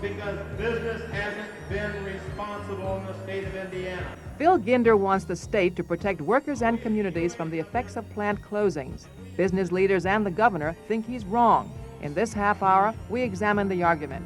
because business hasn't been responsible in the state of Indiana. Phil Ginder wants the state to protect workers and communities from the effects of plant closings. Business leaders and the governor think he's wrong. In this half hour, we examine the argument.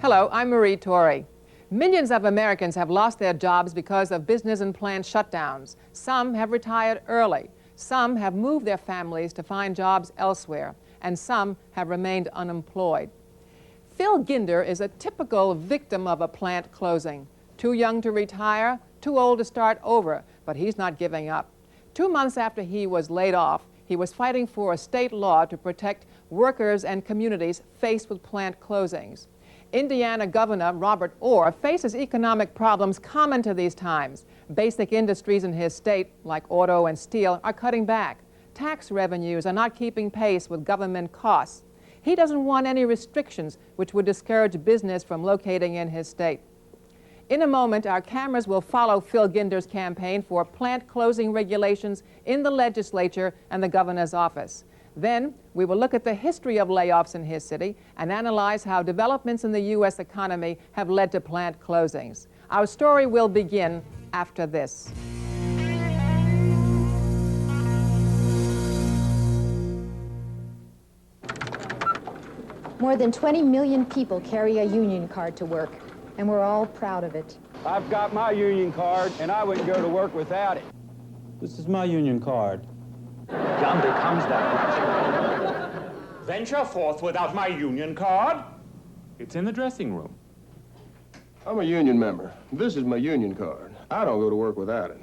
Hello, I'm Marie Torrey. Millions of Americans have lost their jobs because of business and plant shutdowns. Some have retired early. Some have moved their families to find jobs elsewhere. And some have remained unemployed. Phil Ginder is a typical victim of a plant closing. Too young to retire, too old to start over, but he's not giving up. 2 months after he was laid off, he was fighting for a state law to protect workers and communities faced with plant closings. Indiana Governor Robert Orr faces economic problems common to these times. Basic industries in his state, like auto and steel, are cutting back. Tax revenues are not keeping pace with government costs. He doesn't want any restrictions which would discourage business from locating in his state. In a moment, our cameras will follow Phil Ginder's campaign for plant closing regulations in the legislature and the governor's office. Then, we will look at the history of layoffs in his city and analyze how developments in the U.S. economy have led to plant closings. Our story will begin after this. More than 20 million people carry a union card to work, and we're all proud of it. I've got my union card, and I wouldn't go to work without it. This is my union card. Yonder comes that much. Venture forth without my union card? It's in the dressing room. I'm a union member. This is my union card. I don't go to work without it.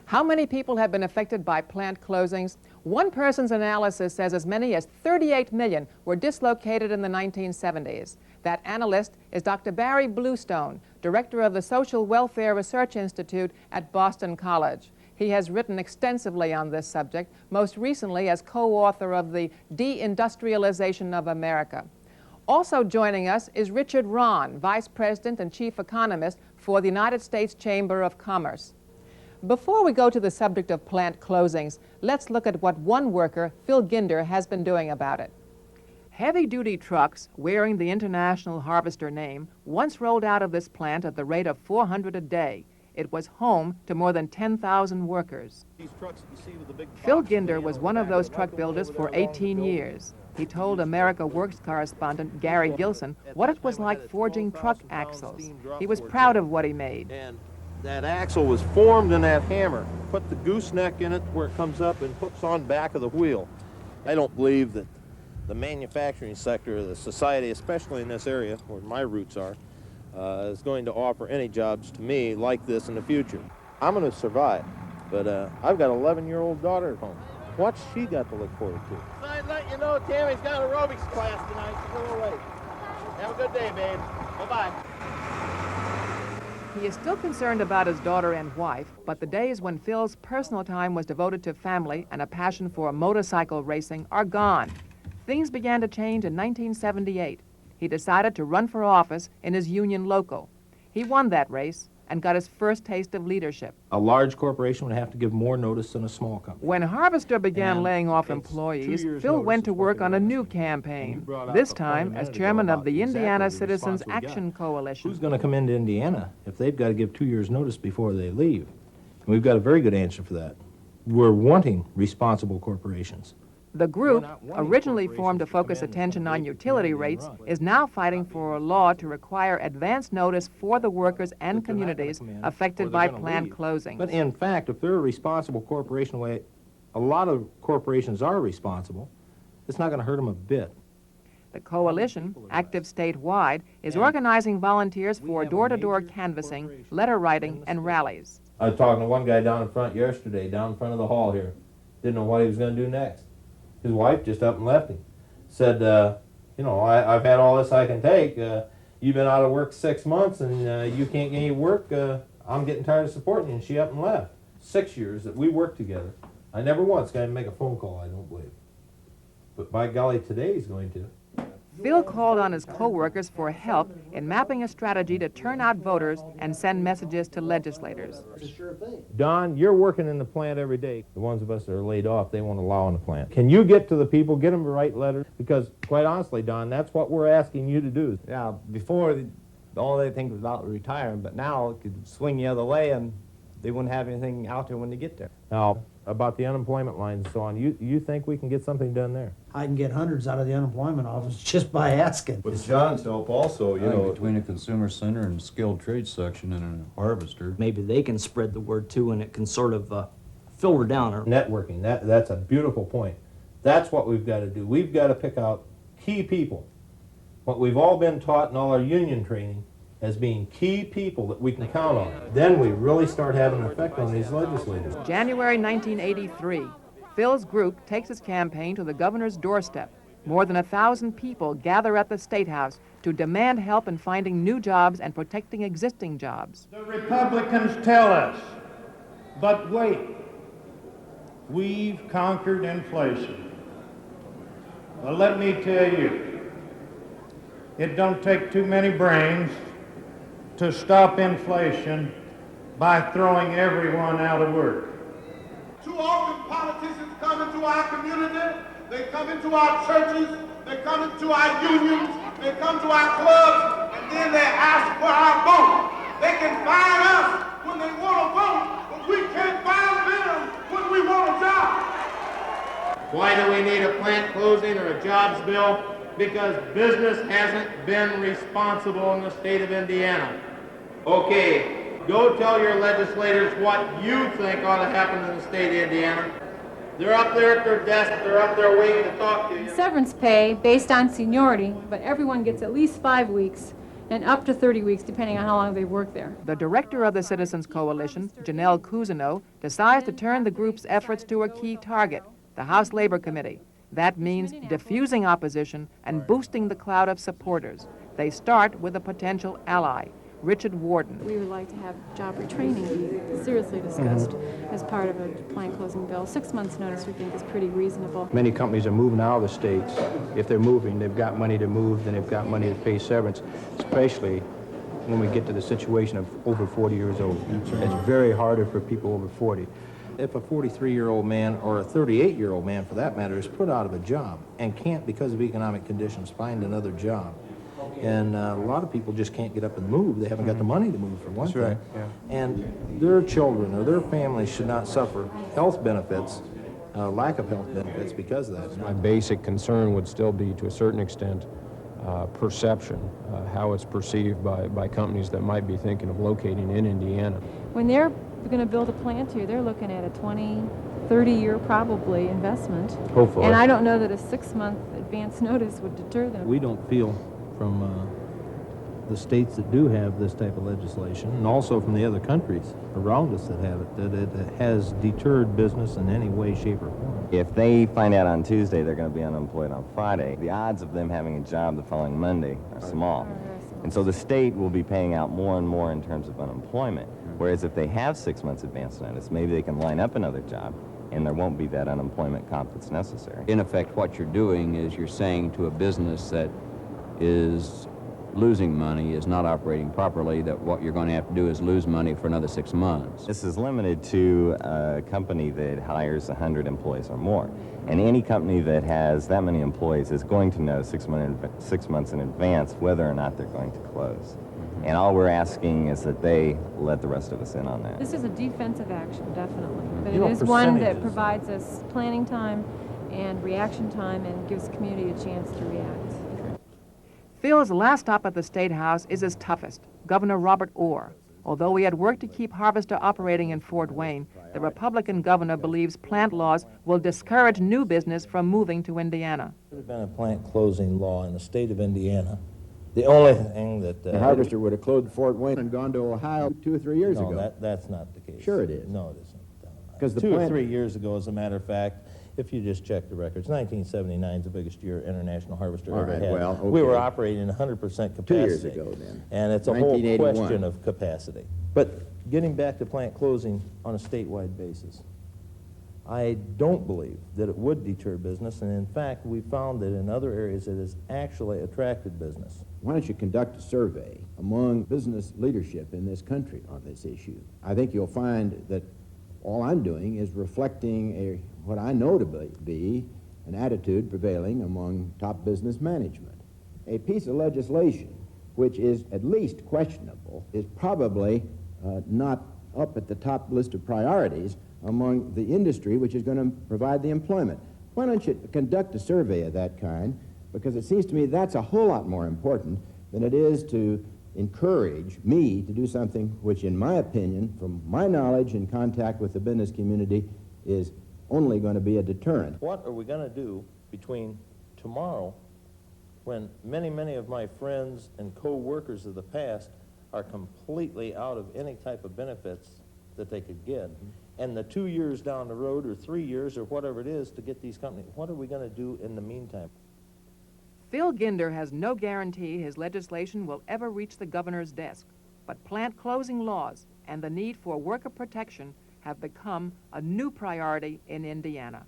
How many people have been affected by plant closings? One person's analysis says as many as 38 million were dislocated in the 1970s. That analyst is Dr. Barry Bluestone, director of the Social Welfare Research Institute at Boston College. He has written extensively on this subject, most recently as co-author of the Deindustrialization of America. Also joining us is Richard Rahn, Vice President and Chief Economist for the United States Chamber of Commerce. Before we go to the subject of plant closings, let's look at what one worker, Phil Ginder, has been doing about it. Heavy-duty trucks wearing the International Harvester name once rolled out of this plant at the rate of 400 a day. It was home to more than 10,000 workers. Phil Ginder was one of those truck builders for 18 years. He told America Works correspondent Gary Gilson what it was like forging truck axles. He was proud of what he made. And that axle was formed in that hammer. Put the gooseneck in it where it comes up and hooks on back of the wheel. I don't believe that the manufacturing sector of the society, especially in this area where my roots are, is going to offer any jobs to me like this in the future. I'm going to survive, but I've got an 11-year-old daughter at home. What's she got to look forward to? So I'd let you know Tammy's got aerobics class tonight, so go away. Have a good day, babe. Bye-bye. He is still concerned about his daughter and wife, but the days when Phil's personal time was devoted to family and a passion for motorcycle racing are gone. Things began to change in 1978. He decided to run for office in his union local. He won that race and got his first taste of leadership. A large corporation would have to give more notice than a small company. When Harvester began laying off employees, Phil went to work on a new campaign, this time as chairman of the Indiana Citizens Action Coalition. Who's going to come into Indiana if they've got to give 2 years' notice before they leave? And we've got a very good answer for that. We're wanting responsible corporations. The group, originally formed to focus attention on utility rates, is now fighting for a law to require advance notice for the workers and communities affected by plant closings. But in fact, if they're a responsible corporation, the way a lot of corporations are responsible, it's not going to hurt them a bit. The coalition, active statewide, is organizing volunteers for door-to-door canvassing, letter writing, and rallies. I was talking to one guy down in front yesterday, down in front of the hall here. Didn't know what he was going to do next. His wife just up and left him. Said, you know, I've had all this I can take. You've been out of work 6 months and you can't get any work. I'm getting tired of supporting you. And she up and left. 6 years that we worked together. I never once got to make a phone call, I don't believe. but by golly, today's going to. Phil called on his co-workers for help in mapping a strategy to turn out voters and send messages to legislators. Don, you're working in the plant every day. The ones of us that are laid off, they won't allow in the plant. Can you get to the people, get them to write letters? Because, quite honestly, Don, that's what we're asking you to do. Yeah, before, all they think was about retiring, but now it could swing the other way and they wouldn't have anything out there when they get there. Now, about the unemployment lines and so on, you think we can get something done there? I can get hundreds out of the unemployment office just by asking. With John's help also, you know. Between a consumer center and skilled trade section and a harvester. Maybe they can spread the word too, and it can sort of filter down. Networking, that's a beautiful point. That's what we've got to do. We've got to pick out key people. What we've all been taught in all our union training as being key people that we can count on. Then we really start having an effect on these legislators. January 1983, Phil's group takes its campaign to the governor's doorstep. More than 1,000 people gather at the State House to demand help in finding new jobs and protecting existing jobs. The Republicans tell us, but wait, we've conquered inflation. Well, let me tell you, it don't take too many brains to stop inflation by throwing everyone out of work. Too often politicians come into our community, they come into our churches, they come into our unions, they come to our clubs, and then they ask for our vote. They can find us when they want to vote, but we can't find them when we want a job. Why do we need a plant closing or a jobs bill? Because business hasn't been responsible in the state of Indiana. Okay, go tell your legislators what you think ought to happen in the state of Indiana. They're up there at their desk, they're up there waiting to talk to you. Severance pay based on seniority, but everyone gets at least 5 weeks and up to 30 weeks depending on how long they work there. The director of the Citizens Coalition, Janelle Cousineau, decides to turn the group's efforts to a key target, the House Labor Committee. That means diffusing opposition and boosting the cloud of supporters. They start with a potential ally, Richard Warden. We would like to have job retraining be seriously discussed as part of a plant closing bill. 6 months' notice we think is pretty reasonable. Many companies are moving out of the states. If they're moving, they've got money to move, then they've got money to pay severance, especially when we get to the situation of over 40 years old. It's very harder for people over 40. If a 43-year-old man, or a 38-year-old man for that matter, is put out of a job and can't, because of economic conditions, find another job, and a lot of people just can't get up and move. They haven't got the money to move, for one thing. Right, yeah. And their children or their families should not suffer health benefits, lack of health benefits because of that. My basic concern would still be, to a certain extent, perception, how it's perceived by companies that might be thinking of locating in Indiana. When they're going to build a plant here, they're looking at a 20, 30-year probably investment. Hopefully. And I don't know that a 6-month advance notice would deter them. We don't feel from the states that do have this type of legislation, and also from the other countries around us that have it, that it has deterred business in any way, shape, or form. If they find out on Tuesday they're going to be unemployed on Friday, the odds of them having a job the following Monday are small. And so the state will be paying out more and more in terms of unemployment. Whereas if they have 6 months advance notice, maybe they can line up another job, and there won't be that unemployment comp that's necessary. In effect, what you're doing is you're saying to a business that is losing money, is not operating properly, that what you're going to have to do is lose money for another 6 months. This is limited to a company that hires 100 employees or more. And any company that has that many employees is going to know 6 months in advance whether or not they're going to close. And all we're asking is that they let the rest of us in on that. This is a defensive action, definitely. But it is one that provides us planning time and reaction time and gives the community a chance to react. Phil's last stop at the State House is his toughest, Governor Robert Orr. Although he had worked to keep Harvester operating in Fort Wayne, the Republican governor believes plant laws will discourage new business from moving to Indiana. There would have been a plant closing law in the state of Indiana. The only thing that... the Harvester would have closed Fort Wayne and gone to Ohio 2 or 3 years ago. No, that's not the case. Sure it is. No, it isn't. Because 2 or 3 years ago, as a matter of fact, if you just check the records, 1979 is the biggest year International Harvester ever had. Well, okay. We were operating 100% capacity. 2 years ago, then. And it's a whole question of capacity. But getting back to plant closing on a statewide basis, I don't believe that it would deter business, and in fact, we found that in other areas it has actually attracted business. Why don't you conduct a survey among business leadership in this country on this issue? I think you'll find that all I'm doing is reflecting what I know to be an attitude prevailing among top business management. A piece of legislation which is at least questionable is probably not up at the top list of priorities among the industry which is going to provide the employment. Why don't you conduct a survey of that kind? Because it seems to me that's a whole lot more important than it is to encourage me to do something which, in my opinion, from my knowledge and contact with the business community, is only going to be a deterrent. What are we going to do between tomorrow, when many, many of my friends and co-workers of the past are completely out of any type of benefits that they could get, and the 2 years down the road, or 3 years, or whatever it is to get these companies? What are we going to do in the meantime? Phil Ginder has no guarantee his legislation will ever reach the governor's desk, but plant closing laws and the need for worker protection have become a new priority in Indiana.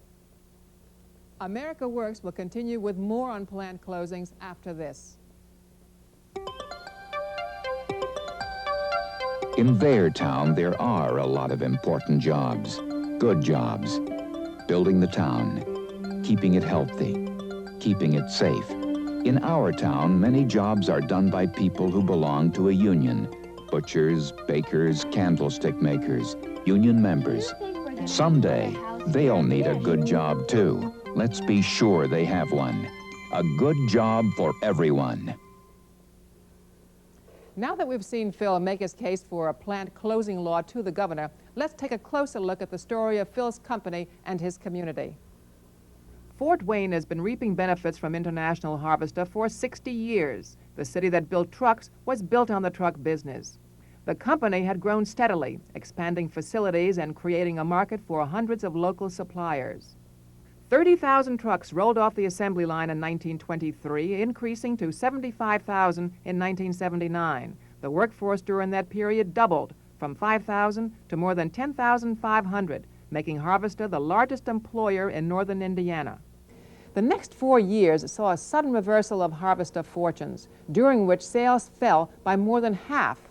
America Works will continue with more on plant closings after this. In their town, there are a lot of important jobs, good jobs. Building the town, keeping it healthy, keeping it safe. In our town, many jobs are done by people who belong to a union. Butchers, bakers, candlestick makers, union members. Someday, they'll need a good job too. Let's be sure they have one. A good job for everyone. Now that we've seen Phil make his case for a plant closing law to the governor, let's take a closer look at the story of Phil's company and his community. Fort Wayne has been reaping benefits from International Harvester for 60 years. The city that built trucks was built on the truck business. The company had grown steadily, expanding facilities and creating a market for hundreds of local suppliers. 30,000 trucks rolled off the assembly line in 1923, increasing to 75,000 in 1979. The workforce during that period doubled from 5,000 to more than 10,500, making Harvester the largest employer in northern Indiana. The next 4 years saw a sudden reversal of Harvester fortunes, during which sales fell by more than half.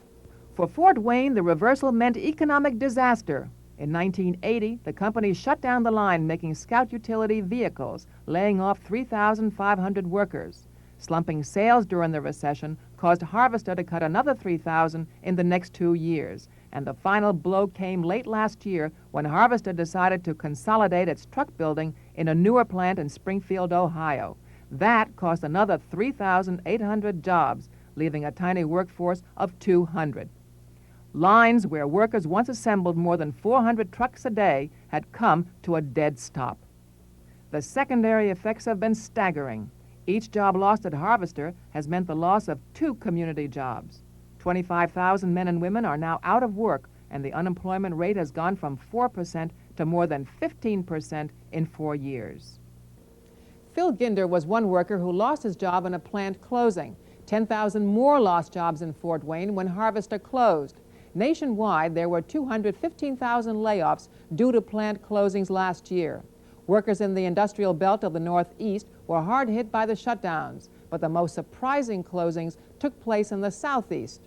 For Fort Wayne, the reversal meant economic disaster. In 1980, the company shut down the line making Scout utility vehicles, laying off 3,500 workers. Slumping sales during the recession caused Harvester to cut another 3,000 in the next 2 years. And the final blow came late last year when Harvester decided to consolidate its truck building in a newer plant in Springfield, Ohio. That cost another 3,800 jobs, leaving a tiny workforce of 200. Lines where workers once assembled more than 400 trucks a day had come to a dead stop. The secondary effects have been staggering. Each job lost at Harvester has meant the loss of 2 community jobs. 25,000 men and women are now out of work, and the unemployment rate has gone from 4% to more than 15% in 4 years. Phil Ginder was one worker who lost his job in a plant closing. 10,000 more lost jobs in Fort Wayne when Harvester closed. Nationwide, there were 215,000 layoffs due to plant closings last year. Workers in the industrial belt of the Northeast were hard hit by the shutdowns, but the most surprising closings took place in the Southeast.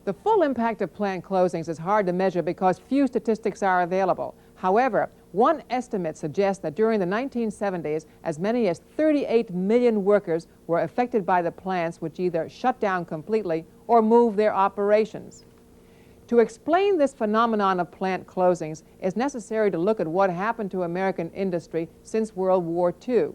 The full impact of plant closings is hard to measure because few statistics are available. However, one estimate suggests that during the 1970s, as many as 38 million workers were affected by the plants which either shut down completely or moved their operations. To explain this phenomenon of plant closings, it's necessary to look at what happened to American industry since World War II.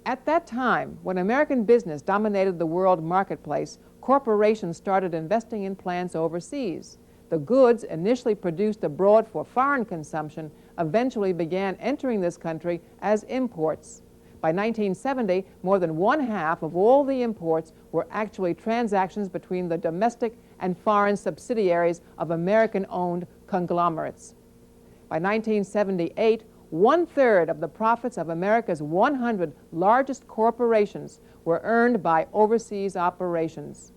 At that time, when American business dominated the world marketplace, corporations started investing in plants overseas. The goods initially produced abroad for foreign consumption eventually began entering this country as imports. By 1970, more than 1/2 of all the imports were actually transactions between the domestic and foreign subsidiaries of American-owned conglomerates. By 1978, 1/3 of the profits of America's 100 largest corporations were earned by overseas operations.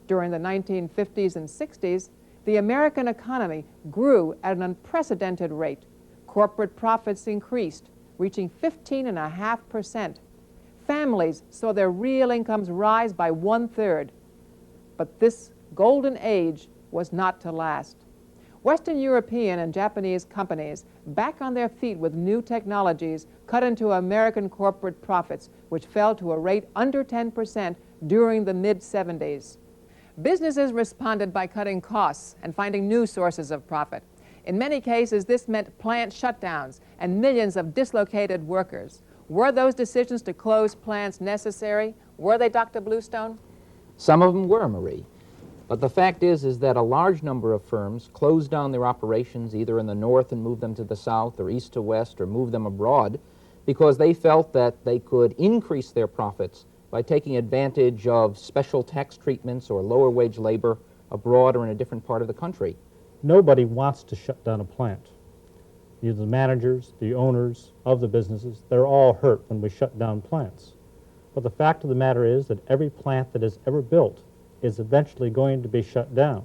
During the 1950s and 60s, the American economy grew at an unprecedented rate. Corporate profits increased, reaching 15.5%. Families saw their real incomes rise by 1/3. But this golden age was not to last. Western European and Japanese companies, back on their feet with new technologies, cut into American corporate profits, which fell to a rate under 10% during the mid-70s. Businesses responded by cutting costs and finding new sources of profit. In many cases, this meant plant shutdowns and millions of dislocated workers. Were those decisions to close plants necessary? Were they, Dr. Bluestone? Some of them were, Marie. But the fact is that a large number of firms closed down their operations either in the north and moved them to the south, or east to west, or moved them abroad, because they felt that they could increase their profits by taking advantage of special tax treatments or lower wage labor abroad or in a different part of the country. Nobody wants to shut down a plant. Either the managers, the owners of the businesses, they're all hurt when we shut down plants. But the fact of the matter is that every plant that is ever built is eventually going to be shut down.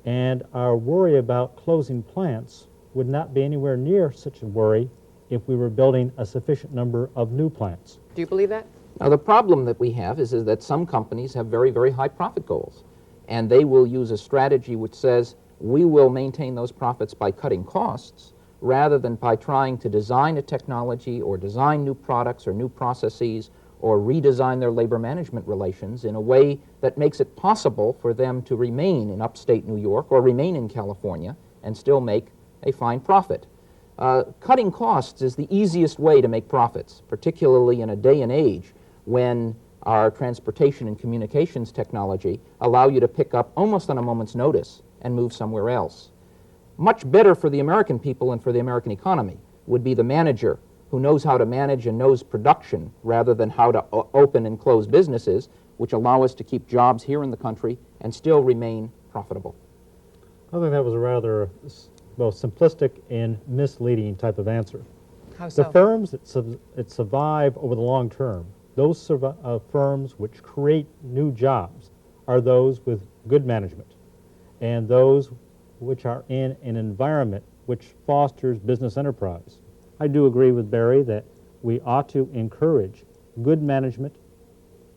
And our worry about closing plants would not be anywhere near such a worry if we were building a sufficient number of new plants. Do you believe that? Now, the problem that we have is that some companies have very, very high profit goals, and they will use a strategy which says, we will maintain those profits by cutting costs, rather than by trying to design a technology or design new products or new processes or redesign their labor management relations in a way that makes it possible for them to remain in upstate New York or remain in California and still make a fine profit. Cutting costs is the easiest way to make profits, particularly in a day and age when our transportation and communications technology allow you to pick up almost on a moment's notice and move somewhere else. Much better for the American people and for the American economy would be the manager who knows how to manage and knows production rather than how to open and close businesses, which allow us to keep jobs here in the country and still remain profitable. I think that was a rather, well, simplistic and misleading type of answer. How so? The firms that survive over the long term, those firms which create new jobs, are those with good management and those which are in an environment which fosters business enterprise. I do agree with Barry that we ought to encourage good management,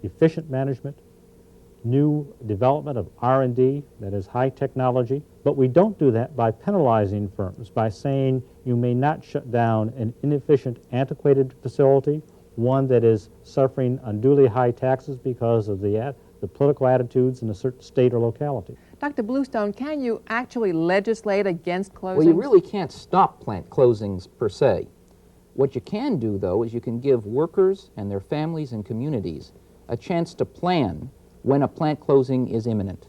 efficient management, new development of R&D, that is high technology, but we don't do that by penalizing firms, by saying you may not shut down an inefficient, antiquated facility, one that is suffering unduly high taxes because of the political attitudes in a certain state or locality. Dr. Bluestone, can you actually legislate against closings? Well, you really can't stop plant closings per se. What you can do, though, is you can give workers and their families and communities a chance to plan when a plant closing is imminent.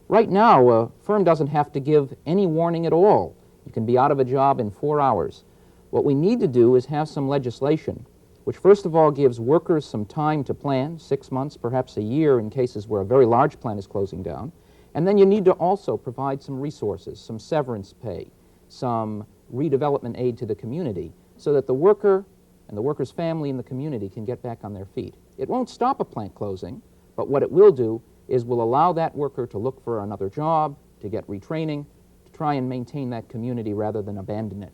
Right now, a firm doesn't have to give any warning at all. You can be out of a job in 4 hours. What we need to do is have some legislation which first of all gives workers some time to plan, 6 months, perhaps a year in cases where a very large plant is closing down. And then you need to also provide some resources, some severance pay, some redevelopment aid to the community so that the worker and the worker's family and the community can get back on their feet. It won't stop a plant closing, but what it will do is will allow that worker to look for another job, to get retraining, to try and maintain that community rather than abandon it.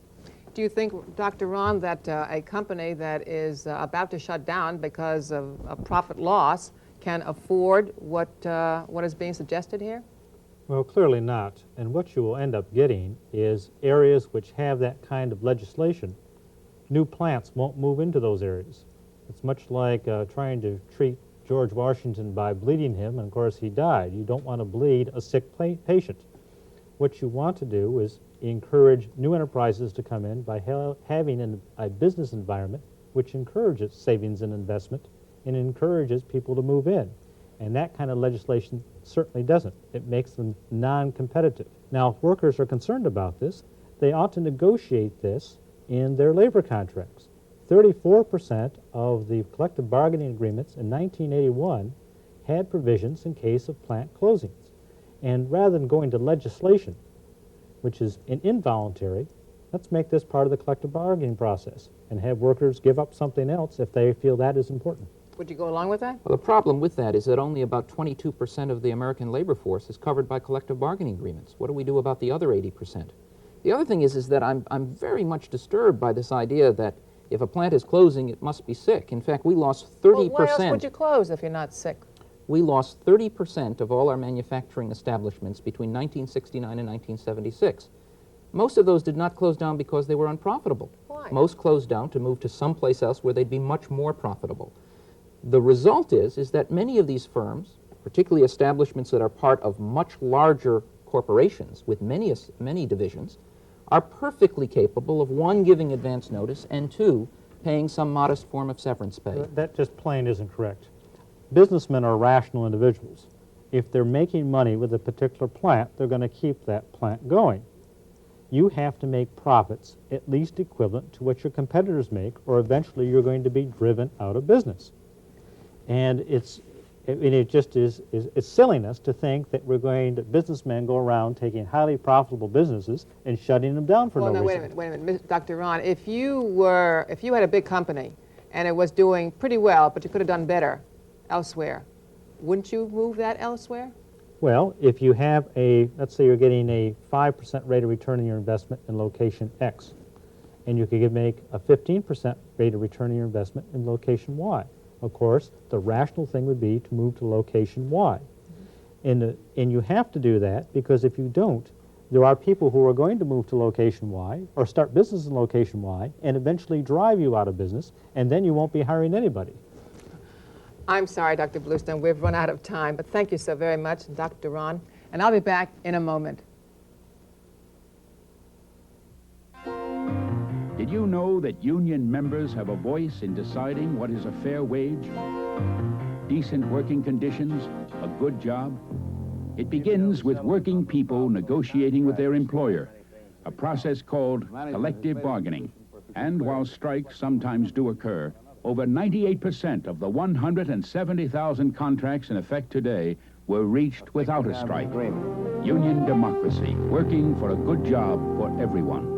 Do you think, Dr. Rahn, that a company that is about to shut down because of a profit loss can afford what is being suggested here? Well, clearly not. And what you will end up getting is areas which have that kind of legislation. New plants won't move into those areas. It's much like trying to treat George Washington by bleeding him, and of course he died. You don't want to bleed a sick patient. What you want to do is encourage new enterprises to come in by having a business environment which encourages savings and investment and encourages people to move in. And that kind of legislation certainly doesn't. It makes them non-competitive. Now, if workers are concerned about this, they ought to negotiate this in their labor contracts. 34% of the collective bargaining agreements in 1981 had provisions in case of plant closings. And rather than going to legislation, which is involuntary, let's make this part of the collective bargaining process and have workers give up something else if they feel that is important. Would you go along with that? Well, the problem with that is that only about 22% of the American labor force is covered by collective bargaining agreements. What do we do about the other 80%? The other thing is that I'm very much disturbed by this idea that if a plant is closing, it must be sick. In fact, we lost 30%. Well, why else would you close if you're not sick? We lost 30% of all our manufacturing establishments between 1969 and 1976. Most of those did not close down because they were unprofitable. Why? Most closed down to move to someplace else where they'd be much more profitable. The result is that many of these firms, particularly establishments that are part of much larger corporations with many divisions, are perfectly capable of, one, giving advance notice, and two, paying some modest form of severance pay. That just plain isn't correct. Businessmen are rational individuals. If they're making money with a particular plant, they're going to keep that plant going. You have to make profits at least equivalent to what your competitors make, or eventually you're going to be driven out of business. And it just is silliness to think that businessmen go around taking highly profitable businesses and shutting them down for no reason. Wait a minute, Dr. Rahn. If you had a big company and it was doing pretty well, but you could have done better elsewhere, wouldn't you move that elsewhere? Well, if you have let's say you're getting a 5% rate of return on your investment in location X, and you could make a 15% rate of return on your investment in location Y. Of course, the rational thing would be to move to location Y. And you have to do that because if you don't, there are people who are going to move to location Y or start business in location Y and eventually drive you out of business, and then you won't be hiring anybody. I'm sorry, Dr. Bluestone, we've run out of time, but thank you so very much, Dr. Rahn, and I'll be back in a moment. Did you know that union members have a voice in deciding what is a fair wage, decent working conditions, a good job? It begins with working people negotiating with their employer, a process called collective bargaining. And while strikes sometimes do occur, over 98% of the 170,000 contracts in effect today were reached without a strike. Union democracy, working for a good job for everyone.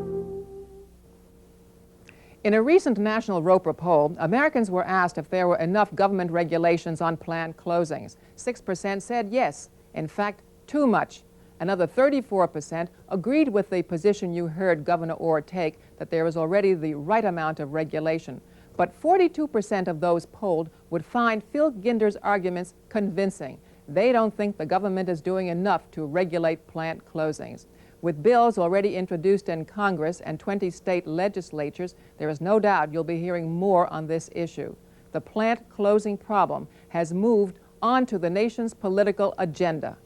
In a recent National Roper poll, Americans were asked if there were enough government regulations on plant closings. 6% said yes, in fact, too much. Another 34% agreed with the position you heard Governor Orr take, that there is already the right amount of regulation. But 42% of those polled would find Phil Ginder's arguments convincing. They don't think the government is doing enough to regulate plant closings. With bills already introduced in Congress and 20 state legislatures, there is no doubt you'll be hearing more on this issue. The plant closing problem has moved onto the nation's political agenda.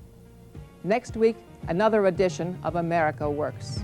Next week, another edition of America Works.